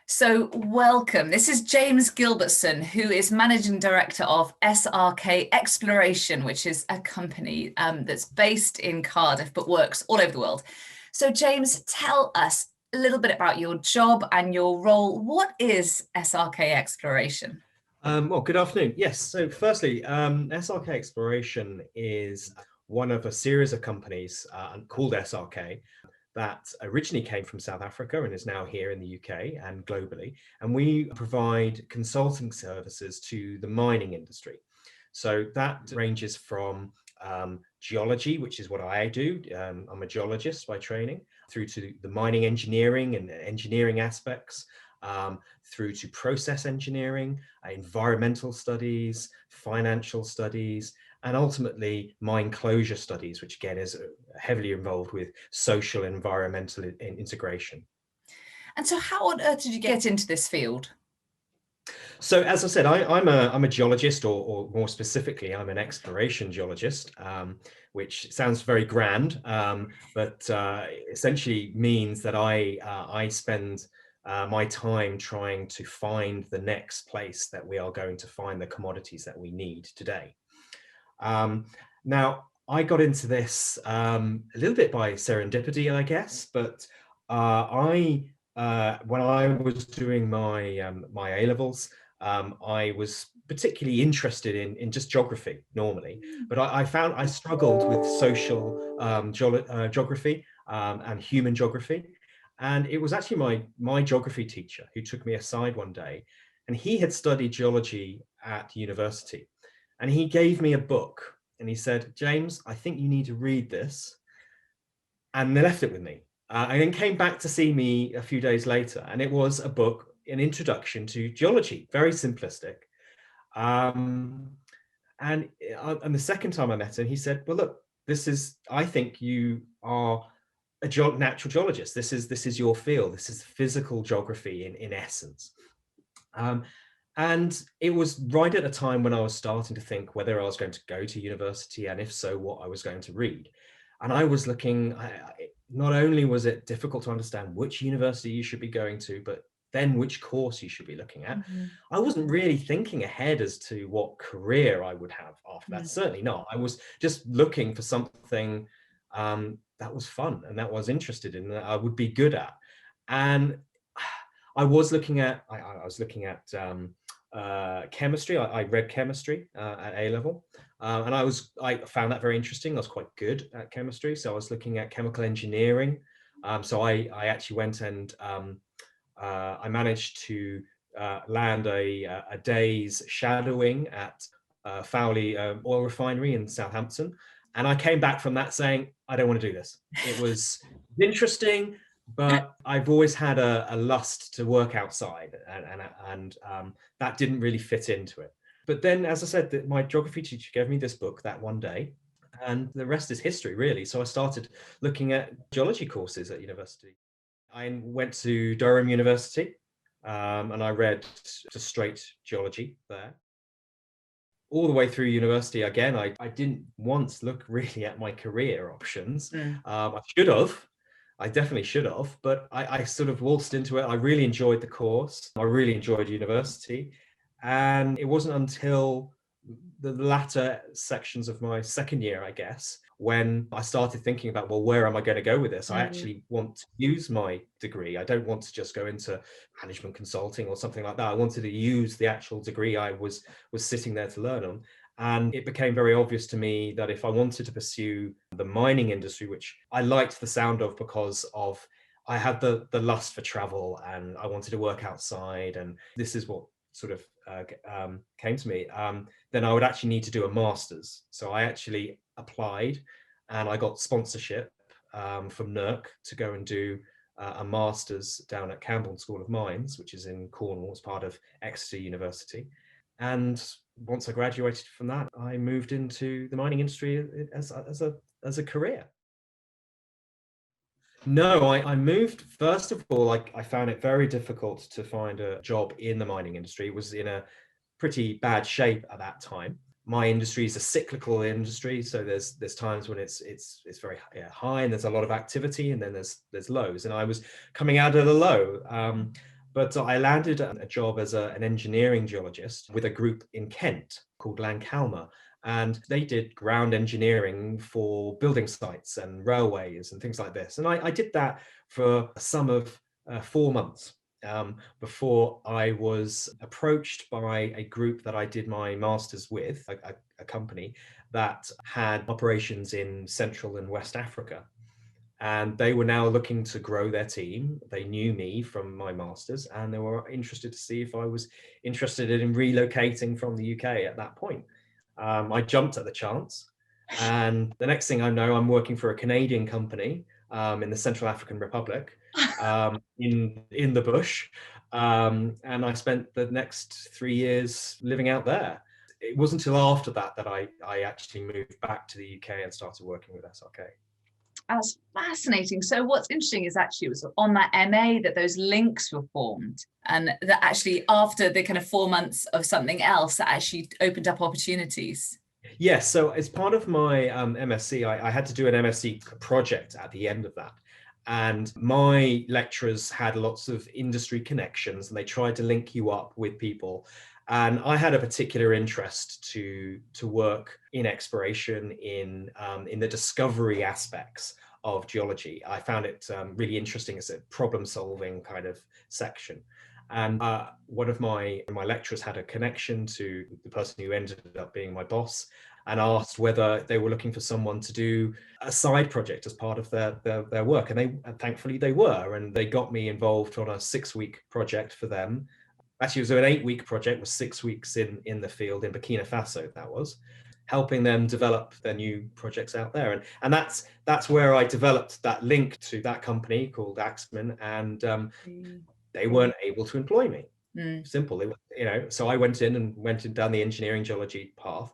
So, welcome. This is James Gilbertson, who is Managing Director of SRK Exploration, which is a company that's based in Cardiff but works all over the world. So, James, tell us a little bit about your job and your role. What is SRK Exploration? Well, good afternoon. Yes, so firstly, SRK Exploration is one of a series of companies called SRK that originally came from South Africa and is now here in the UK and globally. And we provide consulting services to the mining industry. So that ranges from geology, which is what I do. I'm a geologist by training, through to the mining engineering and engineering aspects, through to process engineering, environmental studies, financial studies, and ultimately mine closure studies, which again is heavily involved with social and environmental integration. And so, how on earth did you get into this field? So, as I said, I'm a geologist, or more specifically, I'm an exploration geologist, which sounds very grand, but essentially means that I spend my time trying to find the next place that we are going to find the commodities that we need today. Now, I got into this a little bit by serendipity, I guess, but when I was doing my A-levels, I was particularly interested in just geography normally, but I found I struggled with social geography and human geography. And it was actually my geography teacher who took me aside one day, and he had studied geology at university. And he gave me a book and he said, James, I think you need to read this. And they left it with me. And then came back to see me a few days later. And it was a book, an introduction to geology, very simplistic. And the second time I met him, he said, well, look, I think you are a natural geologist. This is your field. This is physical geography in essence. And it was right at a time when I was starting to think whether I was going to go to university, and if so, what I was going to read. And I was looking, not only was it difficult to understand which university you should be going to, but then which course you should be looking at. Mm-hmm. I wasn't really thinking ahead as to what career I would have after that. Certainly not. I was just looking for something that was fun and that I was interested in, that I would be good at. And I was looking at chemistry. I read chemistry at A-level, and I found that very interesting. I was quite good at chemistry, so I was looking at chemical engineering. So I actually went and I managed to land a day's shadowing at Fowley oil refinery in Southampton, and I came back from that saying, I don't want to do this. It was interesting, but I've always had a lust to work outside, and that didn't really fit into it. But then, as I said, my geography teacher gave me this book that one day, and the rest is history, really. So I started looking at geology courses at university. I went to Durham University, and I read just straight geology there. All the way through university, again, I didn't once look really at my career options. I should have. I definitely should have, but I sort of waltzed into it. I really enjoyed the course. I really enjoyed university. And it wasn't until the latter sections of my second year, I guess, when I started thinking about, well, where am I going to go with this? I actually want to use my degree. I don't want to just go into management consulting or something like that. I wanted to use the actual degree I was sitting there to learn on. And it became very obvious to me that if I wanted to pursue the mining industry, which I liked the sound of because of I had the lust for travel and I wanted to work outside, and this is what sort of came to me, then I would actually need to do a master's. So I actually applied and I got sponsorship from NERC to go and do a master's down at Camborne School of Mines, which is in Cornwall, as part of Exeter University. And once I graduated from that, I moved into the mining industry as a career. No, I moved, first of all, I found it very difficult to find a job in the mining industry. It was in a pretty bad shape at that time. My industry is a cyclical industry, so there's times when it's very high and there's a lot of activity, and then there's lows. And I was coming out of the low. But I landed a job as an engineering geologist with a group in Kent called Landcalma. And they did ground engineering for building sites and railways and things like this. And I did that for a sum of 4 months before I was approached by a group that I did my master's with, a company that had operations in Central and West Africa. And they were now looking to grow their team. They knew me from my master's, and they were interested to see if I was interested in relocating from the UK at that point. I jumped at the chance, and the next thing I know, I'm working for a Canadian company in the Central African Republic, in the bush, and I spent the next 3 years living out there. It wasn't until after that that I actually moved back to the UK and started working with SRK. That's fascinating. So what's interesting is actually it was on that MA that those links were formed, and that actually after the kind of 4 months of something else that actually opened up opportunities. Yes, so as part of my MSc, I had to do an MSc project at the end of that. And my lecturers had lots of industry connections, and they tried to link you up with people. And I had a particular interest to work in exploration, in the discovery aspects of geology. I found it really interesting as a problem-solving kind of section. And one of my lecturers had a connection to the person who ended up being my boss, and asked whether they were looking for someone to do a side project as part of their work. And thankfully they were, and they got me involved on a 6-week project for them. Actually, it was an 8-week project with 6 weeks in the field in Burkina Faso. That was helping them develop their new projects out there. And that's where I developed that link to that company called Axeman, and they weren't able to employ me. Simple. So I went down the engineering geology path,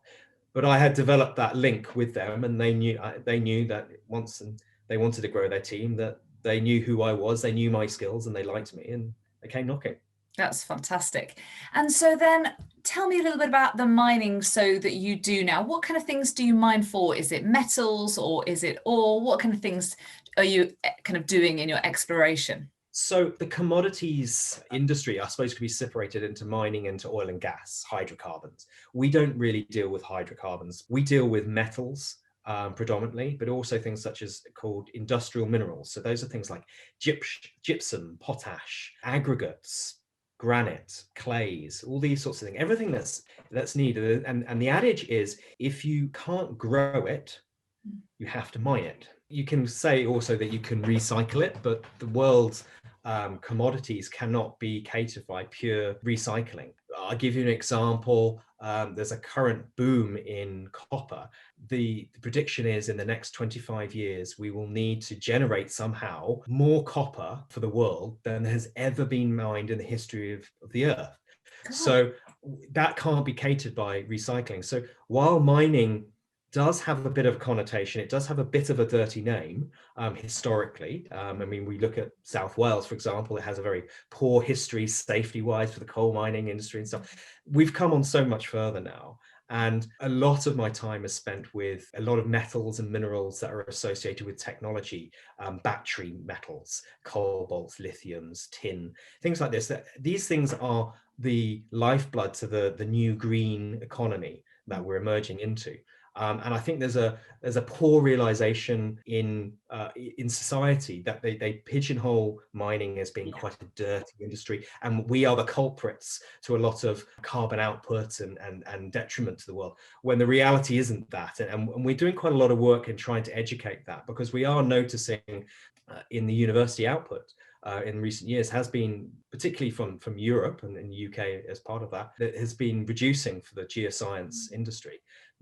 but I had developed that link with them, and they knew that once they wanted to grow their team, that they knew who I was, they knew my skills, and they liked me, and they came knocking. That's fantastic. And so then tell me a little bit about the mining so that you do now. What kind of things do you mine for? Is it metals or is it ore? What kind of things are you kind of doing in your exploration? So the commodities industry, I suppose, could be separated into mining, into oil and gas, hydrocarbons. We don't really deal with hydrocarbons. We deal with metals predominantly, but also things such as called industrial minerals. So those are things like gypsum, potash, aggregates, granite, clays, all these sorts of things, everything that's needed. And the adage is, if you can't grow it, you have to mine it. You can say also that you can recycle it, but the world's commodities cannot be catered by pure recycling. I'll give you an example. There's a current boom in copper. The prediction is in the next 25 years, we will need to generate somehow more copper for the world than has ever been mined in the history of the earth. God. So that can't be catered by recycling. So while mining does have a bit of connotation, it does have a bit of a dirty name historically. I mean, we look at South Wales, for example, it has a very poor history safety-wise for the coal mining industry and stuff. We've come on so much further now. And a lot of my time is spent with a lot of metals and minerals that are associated with technology, battery metals, cobalts, lithiums, tin, things like this. These things are the lifeblood to the new green economy that we're emerging into. And I think there's a poor realization in society that they pigeonhole mining as being quite a dirty industry, and we are the culprits to a lot of carbon output and detriment to the world, when the reality isn't that. And we're doing quite a lot of work in trying to educate that, because we are noticing in the university output in recent years has been, particularly from Europe and in the UK as part of that has been reducing for the geoscience industry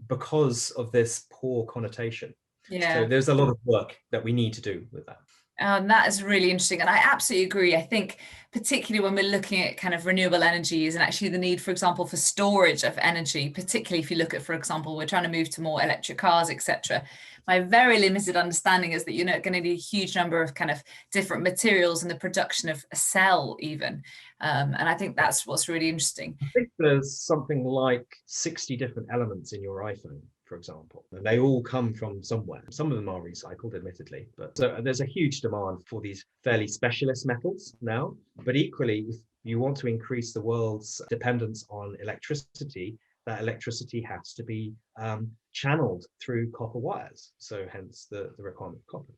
because of this poor connotation. So there's a lot of work that we need to do with that. That is really interesting. And I absolutely agree. I think particularly when we're looking at kind of renewable energies and actually the need, for example, for storage of energy, particularly if you look at, for example, we're trying to move to more electric cars, etc. My very limited understanding is that you're not going to need a huge number of kind of different materials in the production of a cell even. And I think that's what's really interesting. I think there's something like 60 different elements in your iPhone, for example, and they all come from somewhere. Some of them are recycled, admittedly, but there's a huge demand for these fairly specialist metals now. But equally, you want to increase the world's dependence on electricity, that electricity has to be channeled through copper wires. So hence the requirement of copper.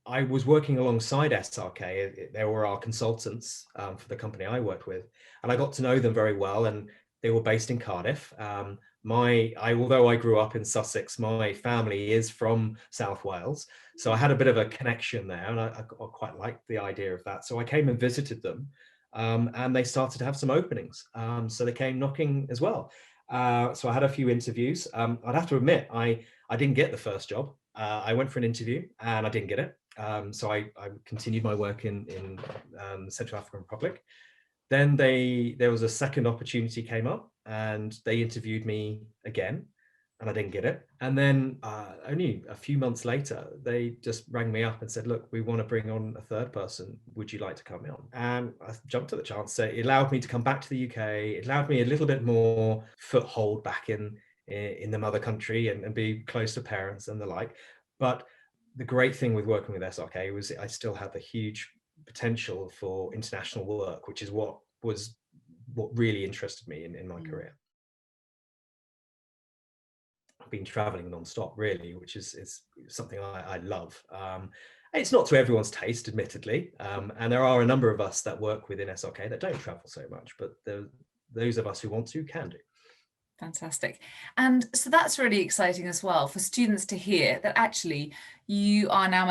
I was working alongside SRK. They were our consultants for the company I worked with, and I got to know them very well. And they were based in Cardiff. Although I grew up in Sussex, my family is from South Wales, so I had a bit of a connection there, and I quite liked the idea of that. So I came and visited them, and they started to have some openings. So they came knocking as well. So I had a few interviews. I'd have to admit, I didn't get the first job. I went for an interview and I didn't get it. So I continued my work in the Central African Republic. Then there was a second opportunity came up, and they interviewed me again, and I didn't get it. And then only a few months later, they just rang me up and said, "Look, we want to bring on a third person. Would you like to come on?" And I jumped at the chance. So it allowed me to come back to the UK. It allowed me a little bit more foothold back in the mother country and be close to parents and the like. But the great thing with working with SRK was I still had the huge potential for international work, which is what really interested me in my career. I've been traveling non-stop, really, which is something I love. It's not to everyone's taste, admittedly, and there are a number of us that work within SRK that don't travel so much, but those of us who want to can do. Fantastic. And so that's really exciting as well for students to hear that actually you are now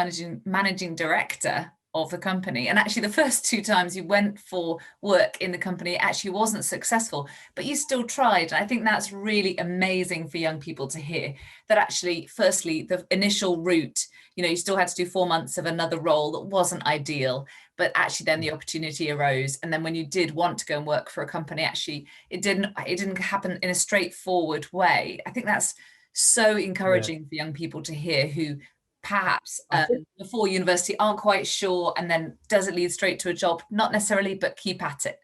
managing director of the company. And actually the first two times you went for work in the company actually wasn't successful, but you still tried. And I think that's really amazing for young people to hear that actually, firstly, the initial route, you still had to do 4 months of another role that wasn't ideal, but actually then the opportunity arose. And then when you did want to go and work for a company, actually it didn't happen in a straightforward way. I think that's so encouraging for young people to hear who perhaps before university aren't quite sure, and then does it lead straight to a job? Not necessarily, but keep at it.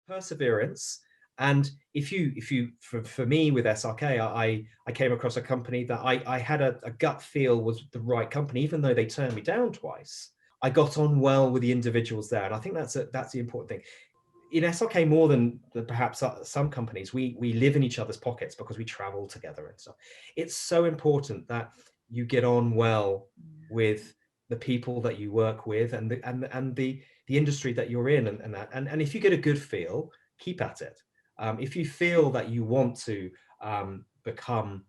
Perseverance. And if you for me with SRK, I came across a company that I had a gut feel was the right company, even though they turned me down twice. I got on well with the individuals there, and I think that's the important thing. In SRK, more than perhaps some companies, we live in each other's pockets because we travel together and stuff. It's so important that you get on well with the people that you work with and the industry that you're in, and if you get a good feel, keep at it. If you feel that you want to become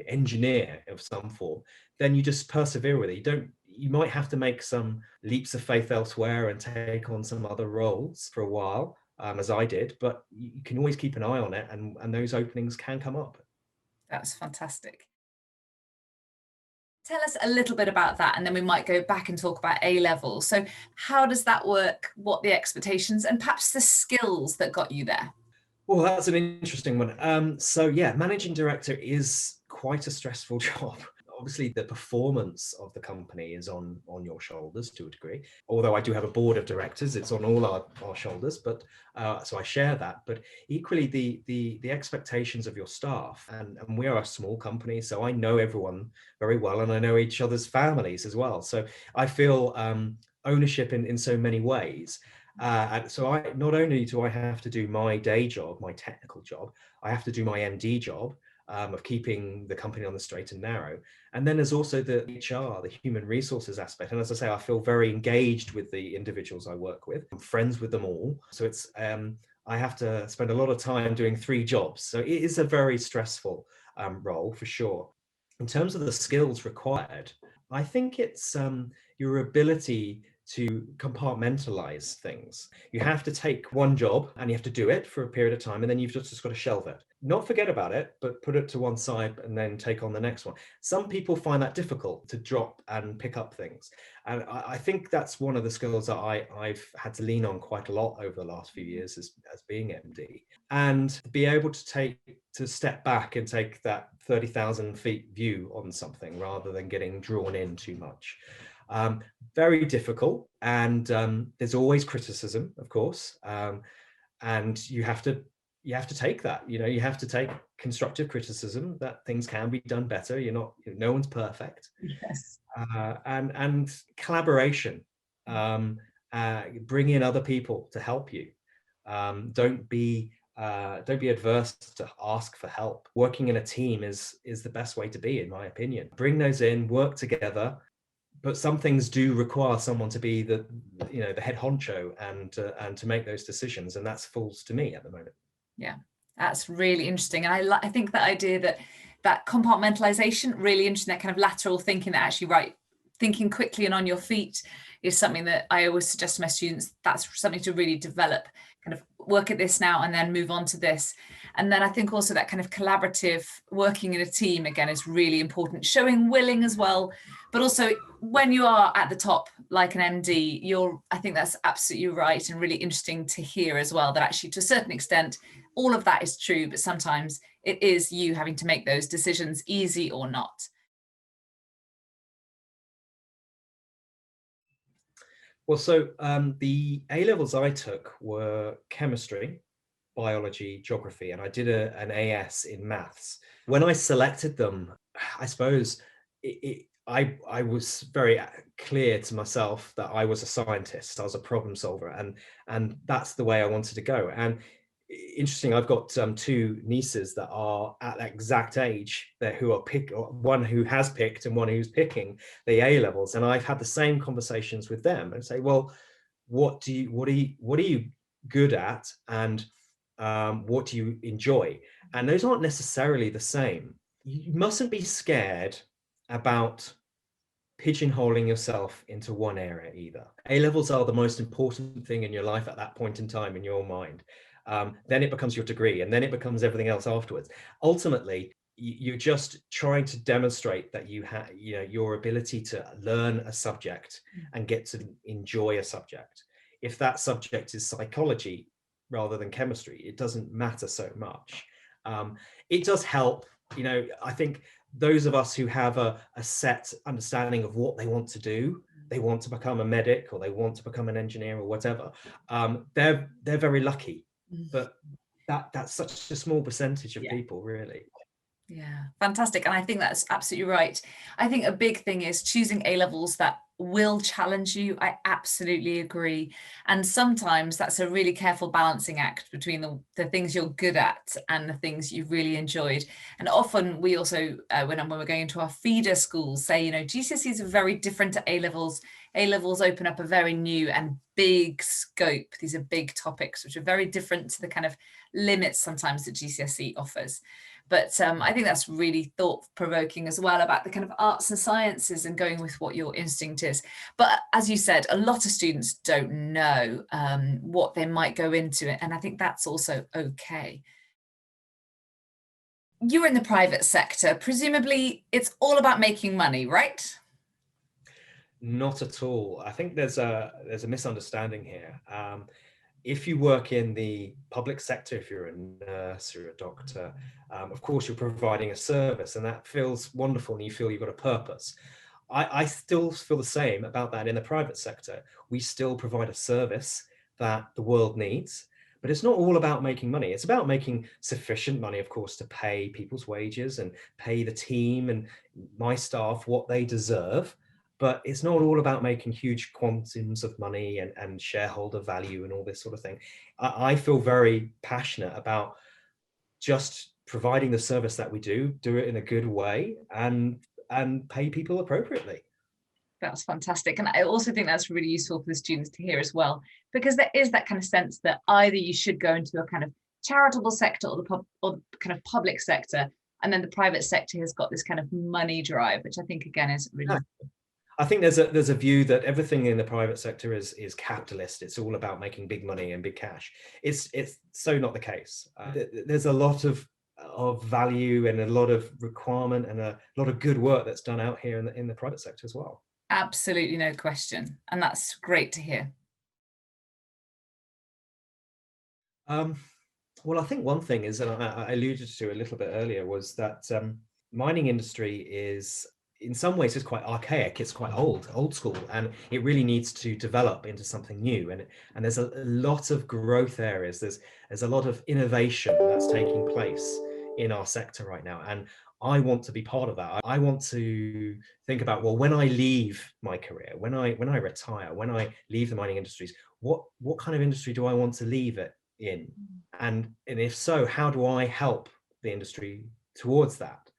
engineer of some form, then you just persevere with it. You might have to make some leaps of faith elsewhere and take on some other roles for a while, as I did, but you can always keep an eye on it, and those openings can come up. That's fantastic. Tell us a little bit about that, and then we might go back and talk about A level. So how does that work? What the expectations and perhaps the skills that got you there? Well, that's an interesting one. So yeah, managing director is quite a stressful job. Obviously, the performance of the company is on your shoulders to a degree. Although I do have a board of directors, it's on all our shoulders. But so I share that. But equally, the expectations of your staff, and we are a small company, so I know everyone very well, and I know each other's families as well. So I feel ownership in so many ways. And so not only do I have to do my day job, my technical job, I have to do my MD job of keeping the company on the straight and narrow. And then there's also the HR, the human resources aspect. And as I say, I feel very engaged with the individuals I work with. I'm friends with them all. So it's I have to spend a lot of time doing 3 jobs. So it is a very stressful role for sure. In terms of the skills required, I think it's your ability to compartmentalize things. You have to take one job and you have to do it for a period of time, and then you've just got to shelve it. Not forget about it, but put it to one side and then take on the next one. Some people find that difficult to drop and pick up things. And I think that's one of the skills that I've had to lean on quite a lot over the last few years as being MD. And be able to step back and take that 30,000 feet view on something rather than getting drawn in too much. Very difficult, and there's always criticism, of course, and you have to you have to take that, you have to take constructive criticism that things can be done better. No one's perfect. Yes. And collaboration, bring in other people to help you. Don't be adverse to ask for help. Working in a team is the best way to be, in my opinion. Bring those in, work together. But some things do require someone to be the head honcho and to make those decisions, and that's falls to me at the moment. Yeah, that's really interesting. And I think that idea that compartmentalization, really interesting, that kind of lateral thinking, that actually thinking quickly and on your feet is something that I always suggest to my students. That's something to really develop, kind of work at this now and then move on to this. And then I think also that kind of collaborative working in a team, again, is really important. Showing willing as well, but also when you are at the top, like an MD, I think that's absolutely right, and really interesting to hear as well, that actually to a certain extent, all of that is true, but sometimes it is you having to make those decisions, easy or not. Well, so the A levels I took were chemistry, biology, geography, and I did an AS in maths. When I selected them, I suppose I was very clear to myself that I was a scientist. I was a problem solver, and that's the way I wanted to go. And interesting, I've got two nieces that are at that exact age, one who has picked and one who's picking the A levels, and I've had the same conversations with them and say, well, what are you good at, and what do you enjoy? And those aren't necessarily the same. You mustn't be scared about pigeonholing yourself into one area either. A levels are the most important thing in your life at that point in time in your mind. Then it becomes your degree, and then it becomes everything else afterwards. Ultimately, you're just trying to demonstrate that you have, your ability to learn a subject and get to enjoy a subject. If that subject is psychology rather than chemistry, it doesn't matter so much. It does help, I think those of us who have a set understanding of what they want to do, they want to become a medic or they want to become an engineer or whatever, they're very lucky. But that's such a small percentage of people, really. Yeah, fantastic. And I think that's absolutely right. I think a big thing is choosing A levels that will challenge you. I absolutely agree. And sometimes that's a really careful balancing act between the things you're good at and the things you've really enjoyed. And often we also, when we're going into our feeder schools, say, GCSEs are very different to A levels. A levels open up a very new and big scope. These are big topics, which are very different to the kind of limits sometimes that GCSE offers. But I think that's really thought-provoking as well, about the kind of arts and sciences and going with what your instinct is. But as you said, a lot of students don't know what they might go into it. And I think that's also okay. You're in the private sector. Presumably it's all about making money, right? Not at all. I think there's a misunderstanding here. If you work in the public sector, if you're a nurse or a doctor, of course you're providing a service, and that feels wonderful, and you feel you've got a purpose. I still feel the same about that in the private sector. We still provide a service that the world needs, but it's not all about making money. It's about making sufficient money, of course, to pay people's wages and pay the team and my staff what they deserve. But it's not all about making huge quantums of money and shareholder value and all this sort of thing. I feel very passionate about just providing the service that we do it in a good way, and pay people appropriately. That's fantastic. And I also think that's really useful for the students to hear as well, because there is that kind of sense that either you should go into a kind of charitable sector or the kind of public sector, and then the private sector has got this kind of money drive, which I think again is really. I think there's a view that everything in the private sector is capitalist. It's all about making big money and big cash. It's so not the case. There's a lot of value and a lot of requirement and a lot of good work that's done out here in the private sector as well. Absolutely, no question. And that's great to hear. Well, I think one thing is, and I alluded to a little bit earlier, was that mining industry is in some ways it's quite archaic, it's quite old school, and it really needs to develop into something new. And there's a lot of growth areas. There's a lot of innovation that's taking place in our sector right now, and I want to be part of that. I want to think about, well, when I leave my career, when I retire, when I leave the mining industries, what kind of industry do I want to leave it in? And if so, how do I help the industry towards that?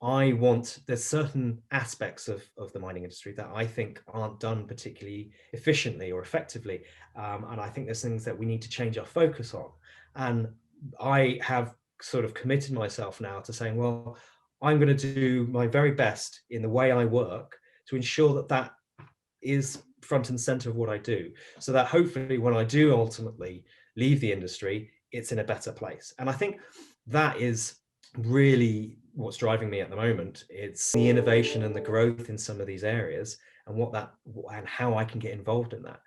There's certain aspects of the mining industry that I think aren't done particularly efficiently or effectively. And I think there's things that we need to change our focus on. And I have sort of committed myself now to saying, well, I'm going to do my very best in the way I work to ensure that that is front and center of what I do, so that hopefully when I do ultimately leave the industry, it's in a better place. And I think that is really what's driving me at the moment. It's the innovation and the growth in some of these areas, and and how I can get involved in that.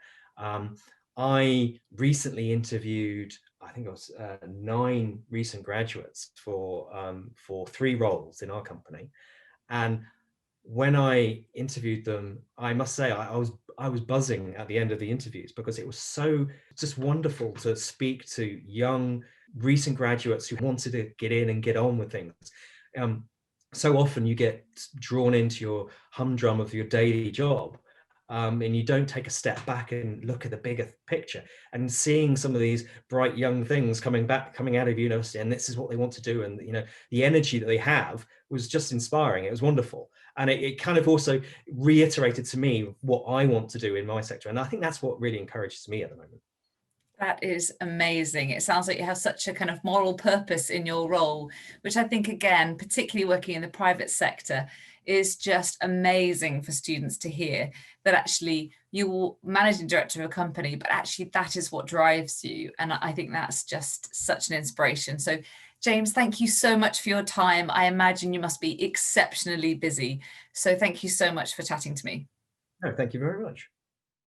I recently interviewed, I think it was 9 recent graduates for 3 roles in our company. And when I interviewed them, I must say I was buzzing at the end of the interviews, because it was so just wonderful to speak to young recent graduates who wanted to get in and get on with things. So often you get drawn into your humdrum of your daily job, and you don't take a step back and look at the bigger picture. And seeing some of these bright young things coming out of university, and this is what they want to do, and the energy that they have was just inspiring. It was wonderful, and it kind of also reiterated to me what I want to do in my sector. And I think that's what really encourages me at the moment. That is amazing. It sounds like you have such a kind of moral purpose in your role, which I think, again, particularly working in the private sector, is just amazing for students to hear, that actually you're managing director of a company, but actually that is what drives you. And I think that's just such an inspiration. So James, thank you so much for your time. I imagine you must be exceptionally busy. So thank you so much for chatting to me. No, thank you very much.